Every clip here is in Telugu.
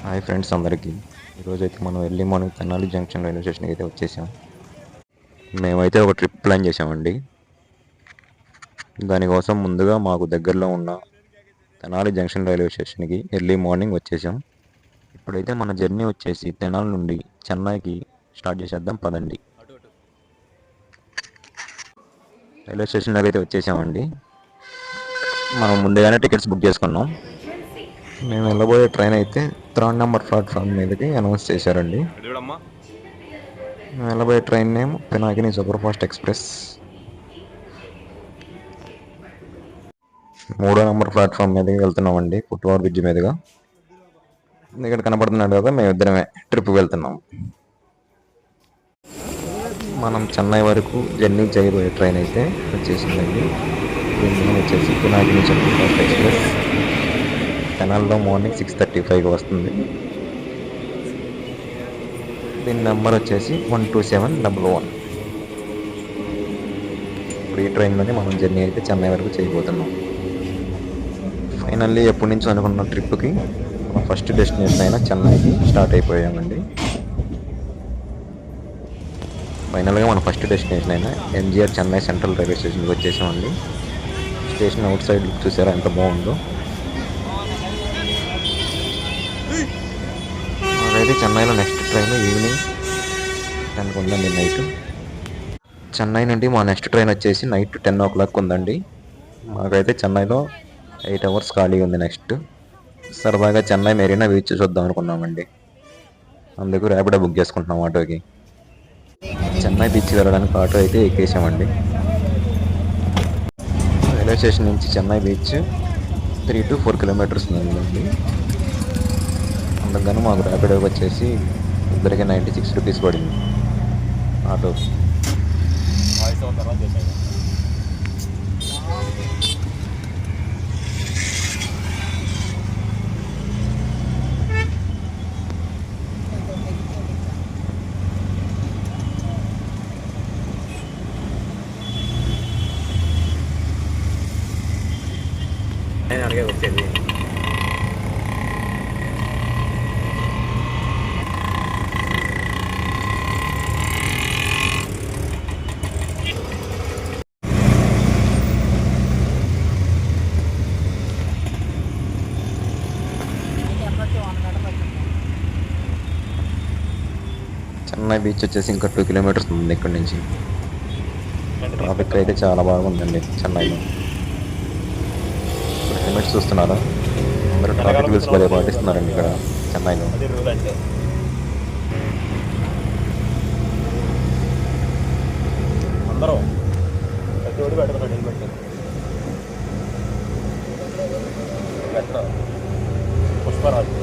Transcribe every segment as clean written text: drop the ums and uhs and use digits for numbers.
హాయ్ ఫ్రెండ్స్ అందరికీ. ఈరోజైతే మనం early morning Tenali junction railway స్టేషన్కి అయితే వచ్చేసాం. మేమైతే ఒక ట్రిప్ ప్లాన్ చేసామండి. దానికోసం ముందుగా మాకు దగ్గరలో ఉన్న తెనాలి జంక్షన్ రైల్వే స్టేషన్కి ఎర్లీ మార్నింగ్ వచ్చేసాం. ఇప్పుడైతే మన జర్నీ వచ్చేసి తెనాలి నుండి చెన్నైకి స్టార్ట్ చేసేద్దాం పదండి. రైల్వే స్టేషన్లోకి అయితే వచ్చేసామండి. మనం ముందుగానే టికెట్స్ బుక్ చేసుకున్నాం. మేము వెళ్ళబోయే ట్రైన్ అయితే 3rd నెంబర్ ప్లాట్ఫామ్ మీదకి అనౌన్స్ చేశారండి. మేము వెళ్ళబోయే train name Pinakini super fast express. 3వ నెంబర్ ప్లాట్ఫామ్ మీదకి వెళ్తున్నామండి, పుట్టువాడ బ్రిడ్జ్ మీదుగా. ఇక్కడ కనపడుతున్నాడు కదా, మేమిద్దరమే ట్రిప్కి వెళ్తున్నాం. మనం చెన్నై వరకు జర్నీ చేయబోయే ట్రైన్ అయితే వచ్చేసిందండి. దీని నేమ్ వచ్చేసి పినాకిని సూపర్ ఫాస్ట్ ఎక్స్ప్రెస్. తెనాలిలో మార్నింగ్ 6:35కి వస్తుంది. దీని నెంబర్ వచ్చేసి 12711. ఇప్పుడు ఈ ట్రైన్లోనే మనం జర్నీ అయితే చెన్నై వరకు చేయబోతున్నాం. ఫైనల్లీ ఎప్పటి నుంచో అనుకున్న ట్రిప్కి మన ఫస్ట్ డెస్టినేషన్ అయినా చెన్నైకి స్టార్ట్ అయిపోయామండి. ఫైనల్గా మన ఫస్ట్ డెస్టినేషన్ అయినా ఎంజీఆర్ చెన్నై సెంట్రల్ రైల్వే స్టేషన్కి వచ్చేసామండి. స్టేషన్ అవుట్ సైడ్ లుక్ చూసారా ఎంత బాగుందో. మాకైతే చెన్నైలో నెక్స్ట్ ట్రైన్ ఈవినింగ్ 10కి ఉందండి నైట్. చెన్నై నుండి మా నెక్స్ట్ ట్రైన్ వచ్చేసి నైట్ 10 o'clock ఉందండి. మాకైతే చెన్నైలో 8 hours ఖాళీ ఉంది. నెక్స్ట్ సరదాగా చెన్నై మెరీనా బీచ్ చూద్దాం అనుకున్నామండి. అందుకు ర్యాపిడో బుక్ చేసుకుంటున్నాం ఆటోకి. చెన్నై బీచ్ వెళ్ళడానికి ఆటో అయితే ఎక్కేసామండి. రైల్వే స్టేషన్ నుంచి చెన్నై బీచ్ 3 to 4 kilometers ఉందండి. అందుకని మాకు ర్యాపిడోకి వచ్చేసి ఇద్దరికి 96 rupees పడింది ఆటో. అలాగే వచ్చేది. చెన్నై బీచ్ వచ్చేసి ఇంకా 2 kilometers ఉంది ఇక్కడ నుంచి. ట్రాఫిక్ అయితే చాలా బాగుందండి చెన్నైలో. ఇప్పుడు హెల్మెట్స్ చూస్తున్నారా, అందరూ ట్రాఫిక్ రూల్స్ భలే పాటిస్తున్నారండి ఇక్కడ చెన్నైలో. అందరూ ప్రతి ఒడి పెట్టుకున్నాడు హెల్మెట్. పెట్టడం పుష్పరాజు.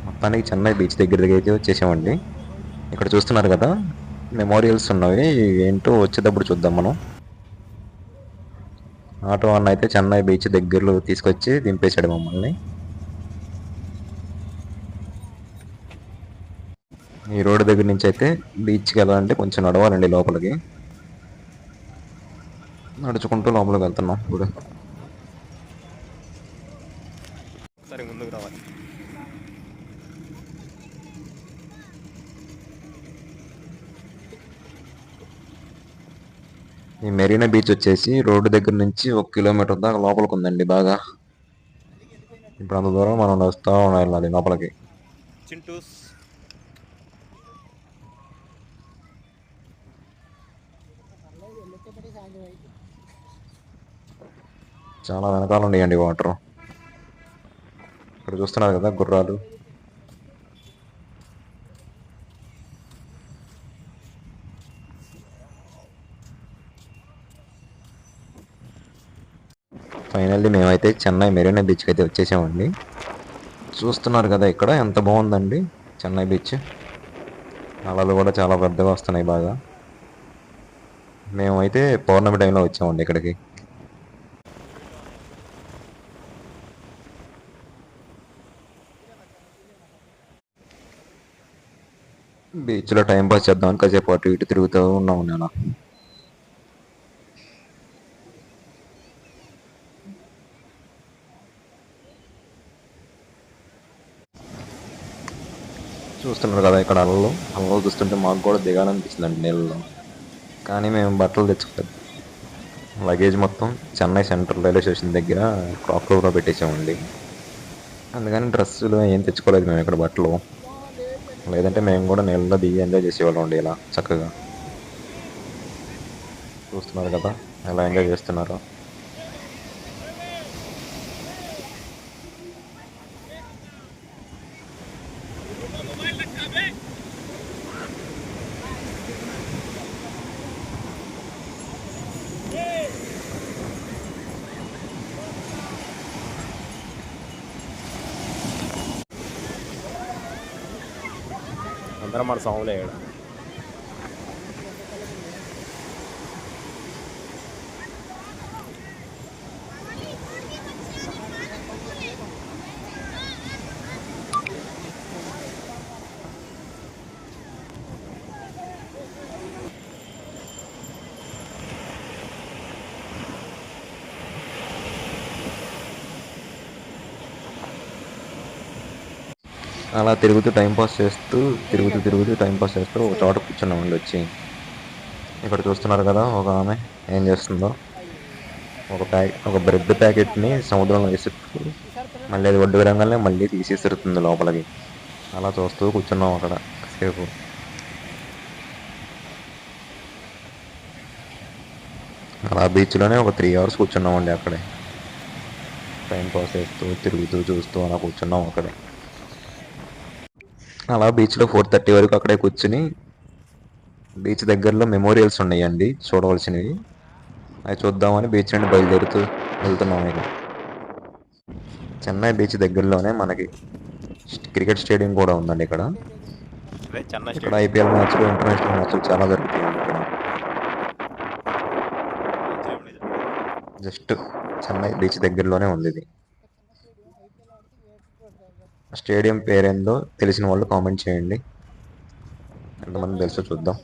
మొత్తానికి చెన్నై బీచ్ దగ్గరికి అయితే వచ్చేసామండి. ఇక్కడ చూస్తున్నారు కదా మెమోరియల్స్ ఉన్నవి, ఏంటో వచ్చేటప్పుడు చూద్దాం మనం. ఆటో అన్న అయితే చెన్నై బీచ్ దగ్గరలో తీసుకొచ్చి దింపేశాడు మమ్మల్ని. ఈ రోడ్డు దగ్గర నుంచి అయితే బీచ్కి వెళ్ళాలంటే కొంచెం నడవాలండి లోపలికి. నడుచుకుంటూ లోపలికి వెళ్తున్నాం ఇప్పుడు. సరే ముందుకు రావాలి. ఈ మెరీనా బీచ్ వచ్చేసి రోడ్డు దగ్గర నుంచి 1 kilometer దాకా లోపలికి ఉందండి బాగా. ఇప్పుడు అంత దూరం మనం నడుస్తూ వెళ్ళాలి లోపలికి. చింటూస్ చాలా వెనకాల ఉన్నాయండి వాటర్. ఇక్కడ చూస్తున్నారు కదా గుర్రాలు. ఫైనల్లీ మేమైతే చెన్నై మెరీనా బీచ్కి అయితే వచ్చేసామండి. చూస్తున్నారు కదా ఇక్కడ ఎంత బాగుందండి చెన్నై బీచ్. అలలు కూడా చాలా పెద్దగా వస్తున్నాయి బాగా. మేమైతే పౌర్ణమి టైంలో వచ్చామండి ఇక్కడికి. బీచ్లో టైం పాస్ చేద్దాం కాసేపు అటు ఇటు తిరుగుతూ ఉన్నాము నేను. చూస్తున్నారు కదా ఇక్కడ అలలు చూస్తుంటే మాకు కూడా దిగాలనిపిస్తుందండి నీళ్ళలో. కానీ మేము బట్టలు తెచ్చుకోలేదు. లగేజ్ మొత్తం చెన్నై సెంట్రల్ రైల్వే స్టేషన్ దగ్గర క్రాక్లో పెట్టేసామండి. అందుకని డ్రెస్సులు ఏం తెచ్చుకోలేదు మేము ఇక్కడ బట్టలు. లేదంటే మేము కూడా నీళ్ళలో దిగి ఎంజాయ్ చేసేవాళ్ళం అండి ఇలా చక్కగా. చూస్తున్నారు కదా ఎలా ఎంజాయ్ చేస్తున్నారో. అందరం మన సాంగ్లో వేయడం. అలా తిరుగుతూ టైంపాస్ చేస్తూ టైంపాస్ చేస్తూ ఒక చోట కూర్చున్నామండి వచ్చి. ఇక్కడ చూస్తున్నారు కదా ఒక ఆమె ఏం చేస్తుందో. ఒక బ్రెడ్ ప్యాకెట్ని సముద్రంలో విసురుతూ మళ్ళీ అది ఒడ్డు విరంగానే మళ్ళీ తీసేసిరుతుంది లోపలికి. అలా చూస్తూ కూర్చున్నాం అక్కడ సేపు. అలా బీచ్లోనే ఒక 3 hours కూర్చున్నామండి అక్కడే. టైంపాస్ చేస్తూ తిరుగుతూ చూస్తూ అలా కూర్చున్నాం అక్కడే. అలా బీచ్లో 4:30 వరకు అక్కడే కూర్చుని బీచ్ దగ్గరలో మెమోరియల్స్ ఉన్నాయండి చూడవలసినవి. అవి చూద్దామని బీచ్ నుండి బయలుదేరుతూ వెళ్తున్నాం. ఇక చెన్నై బీచ్ దగ్గరలోనే మనకి క్రికెట్ స్టేడియం కూడా ఉందండి ఇక్కడ. చెన్నై ఇక్కడ IPL మ్యాచ్లు, ఇంటర్నేషనల్ మ్యాచ్లు చాలా జరుగుతాయండి ఇక్కడ. జస్ట్ చెన్నై బీచ్ దగ్గరలోనే ఉంది ఇది. స్టేడియం పేరేందో తెలిసిన వాళ్ళు కామెంట్ చేయండి. ఎంతమంది తెలుసో చూద్దాం.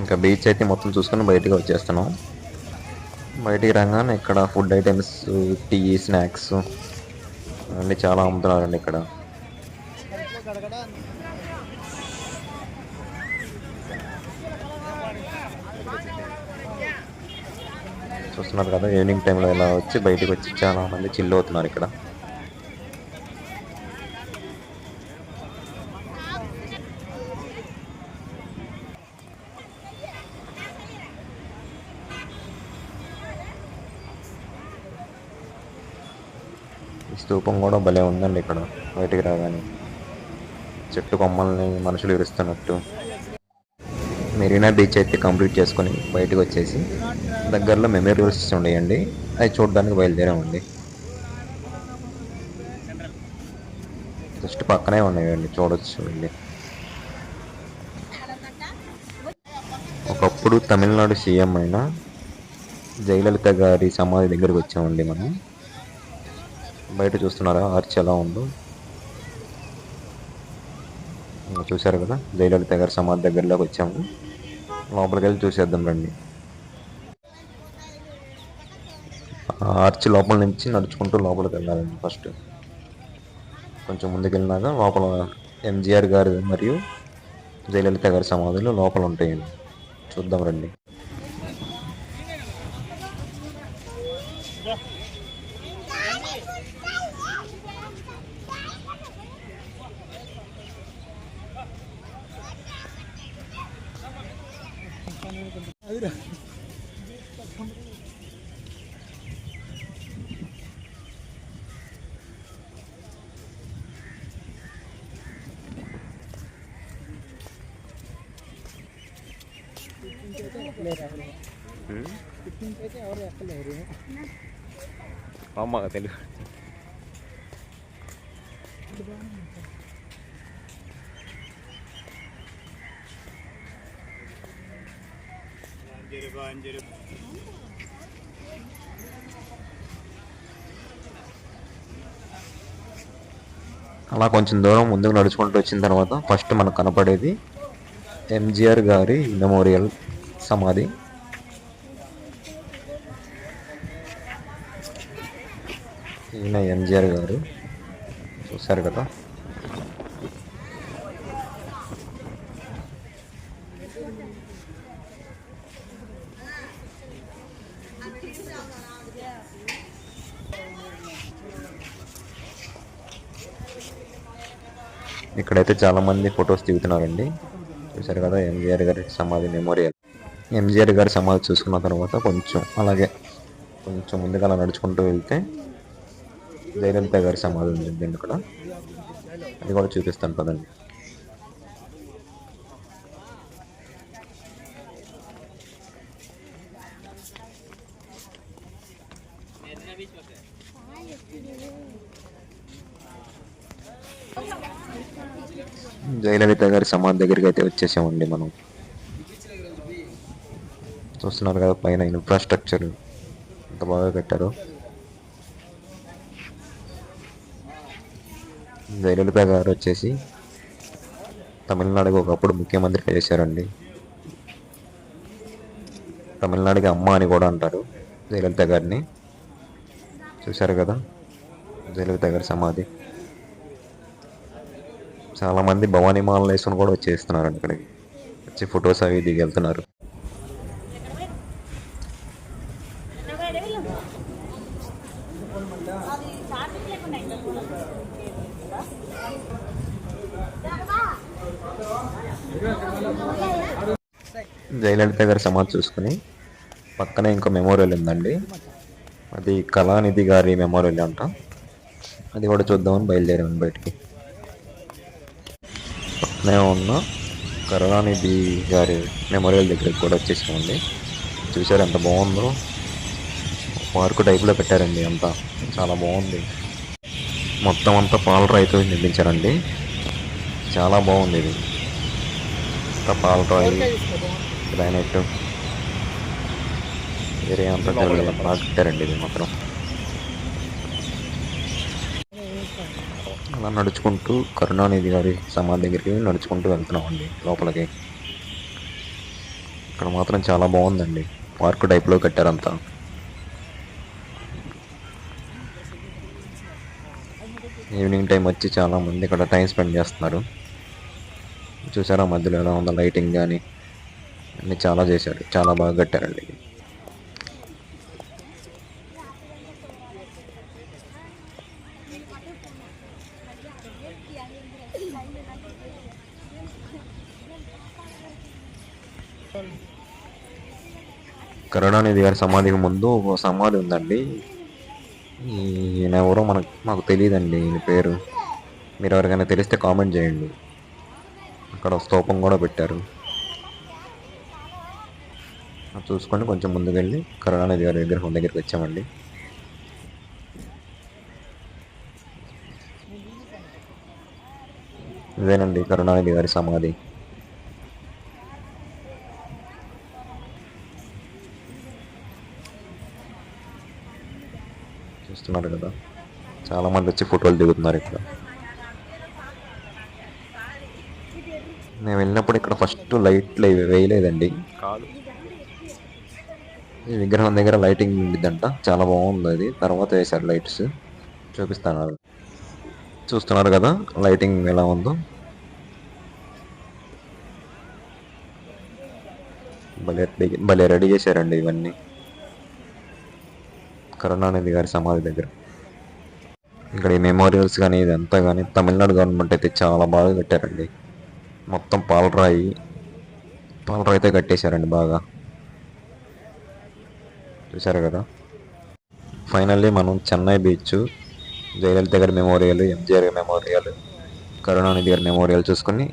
ఇంకా బీచ్ అయితే మొత్తం చూసుకుని బయటికి వచ్చేస్తున్నాం. బయటికి రాగానే ఇక్కడ ఫుడ్ ఐటమ్స్, టీ, స్నాక్స్ అన్నీ చాలా అమ్ముతున్నారండి ఇక్కడ. చూస్తున్నారు కదా ఈవినింగ్ టైంలో ఇలా వచ్చి బయటికి వచ్చి చాలా మంది చిల్ అవుతున్నారు ఇక్కడ. ఈ స్తూపం కూడా భలే ఉందండి ఇక్కడ. బయటికి రాగానే చెట్టు కొమ్మల్ని మనుషులు విరుస్తున్నట్టు. మెరీనా బీచ్ అయితే కంప్లీట్ చేసుకొని బయటకు వచ్చేసి దగ్గరలో మెమోరియల్స్ ఉండేయండి, అవి చూడడానికి బయలుదేరామండి. జస్ట్ పక్కనే ఉన్నాయండి, చూడొచ్చు వెళ్ళి. ఒకప్పుడు తమిళనాడు సీఎం అయిన జయలలిత గారి సమాధి దగ్గరికి వచ్చామండి మనం. బయట చూస్తున్నారా ఆర్చ్ ఎలా ఉందో. చూసారు కదా జయలలిత గారి సమాధి దగ్గరలోకి వచ్చాము. లోపలికి వెళ్ళి చూసేద్దాం రండి. ఆర్చ్ లోపల నుంచి నడుచుకుంటూ లోపలికి వెళ్ళాలండి. ఫస్ట్ కొంచెం ముందుకు వెళ్ళినాక లోపల MGR గారు మరియు జయలలిత గారి సమాధులు లోపల ఉంటాయండి. చూద్దాం రండి. అమ్మ తెలుగు అలా కొంచెం దూరం ముందుకు నడుచుకుంటూ వచ్చిన తర్వాత ఫస్ట్ మనకు కనపడేది ఎంజిఆర్ గారి మెమోరియల్ సమాధి. ఈయన ఎంజిఆర్ గారు, చూశారు కదా. ఇక్కడైతే చాలా మంది ఫొటోస్ దిగుతున్నారండి. చూశారు కదా ఎంజిఆర్ గారి సమాధి మెమోరియల్. ఎంజిఆర్ గారి సమాధి చూసుకున్న తర్వాత కొంచెం ముందుగా అలా నడుచుకుంటూ వెళ్తే జయలలిత గారి సమాధి ఉంది ఇక్కడ. అది కూడా చూపిస్తాను పదండి. జయలలిత గారి సమాధి దగ్గరికి అయితే వచ్చేసామండి మనం. చూస్తున్నారు కదా పైన ఇన్ఫ్రాస్ట్రక్చర్ ఎంత బాగా కట్టారో. జయలలిత గారు వచ్చేసి తమిళనాడుకి ఒకప్పుడు ముఖ్యమంత్రిగా చేశారండి. తమిళనాడుకి అమ్మ అని కూడా అంటారు జయలలిత గారిని. చూశారు కదా జయలలిత గారి సమాధి. చాలామంది భవానీ మాలలు వేసుకుని కూడా వచ్చేస్తున్నారండి ఇక్కడికి. వచ్చి ఫొటోస్ అవి దిగి వెళ్తున్నారు. జయలలిత గారి సమాధి చూసుకుని పక్కనే ఇంకో మెమోరియల్ ఉందండి. అది కళానిధి గారి మెమోరియల్ అంట. అది కూడా చూద్దామని బయలుదేరాము బయటికి. పక్కనే ఉన్న కరుణానిధి గారి మెమోరియల్ దగ్గరికి కూడా వచ్చేసామండి. చూసారు ఎంత బాగుందో. పార్కు టైప్లో పెట్టారండి అంతా, చాలా బాగుంది. మొత్తం అంతా పాలరాయితో నిర్మించారండి. చాలా బాగుంది ఇది. అంతా పాలరాయి, గ్రానైట్ ఏరియా అంతా బాగా కట్టారండి ఇది మాత్రం. అలా నడుచుకుంటూ కరుణానిధి గారి సమాధి దగ్గరికి నడుచుకుంటూ వెళ్తున్నామండి లోపలికి. ఇక్కడ మాత్రం చాలా బాగుందండి, పార్క్ టైప్లో కట్టారంతా. ఈవినింగ్ టైం వచ్చి చాలామంది ఇక్కడ టైం స్పెండ్ చేస్తున్నారు. చూసారా మధ్యలో ఎలా ఉందో లైటింగ్ కానీ అన్నీ చాలా చేశారు, చాలా బాగా కట్టారండి. కరుణానిధి గారి సమాధికి ముందు ఒక సమాధి ఉందండి. ఈయన ఎవరో మాకు తెలియదండి ఈయన పేరు. మీరు ఎవరికైనా తెలిస్తే కామెంట్ చేయండి. అక్కడ స్తూపం కూడా పెట్టారు. చూసుకొని కొంచెం ముందుకు వెళ్ళి కరుణానిధి గారి విగ్రహం దగ్గరికి వచ్చామండి. ఇదేనండి కరుణానిధి గారి సమాధి. చూస్తున్నారు కదా, చాలా మంది వచ్చి ఫోటోలు దిగుతున్నారు ఇక్కడ. నేను వెళ్ళినప్పుడు ఇక్కడ ఫస్ట్ లైట్లు వేయలేదండి. ఈ విగ్రహం దగ్గర లైటింగ్ ఉండిద్దంట, చాలా బాగుంది అది. తర్వాత వేశారు లైట్స్, చూపిస్తాను. చూస్తున్నారు కదా లైటింగ్ ఎలా ఉందో. భలే రెడీ చేశారండి ఇవన్నీ కరుణానిధి గారి సమాధి దగ్గర. ఇక్కడ ఈ మెమోరియల్స్ కానీ ఇదంతా కానీ తమిళనాడు గవర్నమెంట్ అయితే చాలా బాగా కట్టారండి. మొత్తం పాలరాయితో కట్టేశారండి బాగా. చూసారు కదా. ఫైనల్లీ మనం చెన్నై బీచ్, జయలలిత గారి మెమోరియల్, ఎంజిఆర్ గారి మెమోరియల్, కరుణానిధి గారి మెమోరియల్ చూసుకొని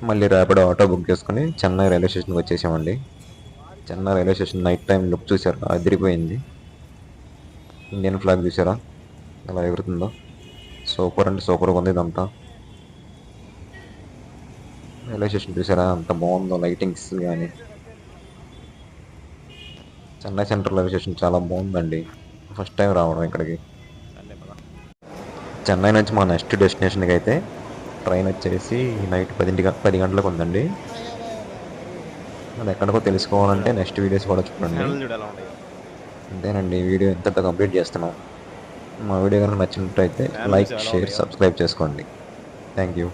మళ్ళీ ర్యాపిడో ఆటో బుక్ చేసుకుని చెన్నై రైల్వే స్టేషన్కి వచ్చేసామండి. Chennai railway station night time look చూసారా, అదిరిపోయింది. ఇండియన్ ఫ్లాగ్ చూసారా ఎలా ఎగురుతుందో, సూపర్ అంటే సూపర్గా ఉంది ఇదంతా. రైల్వే స్టేషన్ చూసారా అంత బాగుందో, లైటింగ్స్ కానీ. చెన్నై సెంట్రల్ రైల్వే స్టేషన్ చాలా బాగుందండి, ఫస్ట్ టైం రావడం ఇక్కడికి. సర్లే పద. చెన్నై నుంచి మా నెక్స్ట్ డెస్టినేషన్కి అయితే ట్రైన్ వచ్చేసి నైట్ 10 గంటలకు ఉందండి. అది ఎక్కడికో తెలుసుకోవాలంటే నెక్స్ట్ వీడియోస్ కూడా చూడండి. ఛానల్ చూడు ఎలా ఉంటాయి. అంతేనండి, వీడియో ఇంతటితో కంప్లీట్ చేస్తున్నాం. మా వీడియో కనుక నచ్చినట్టయితే ఫ్యామిలీస్ లైక్, ఎలా షేర్, ఉన్నాయో. సబ్స్క్రైబ్ చేసుకోండి. Thank you.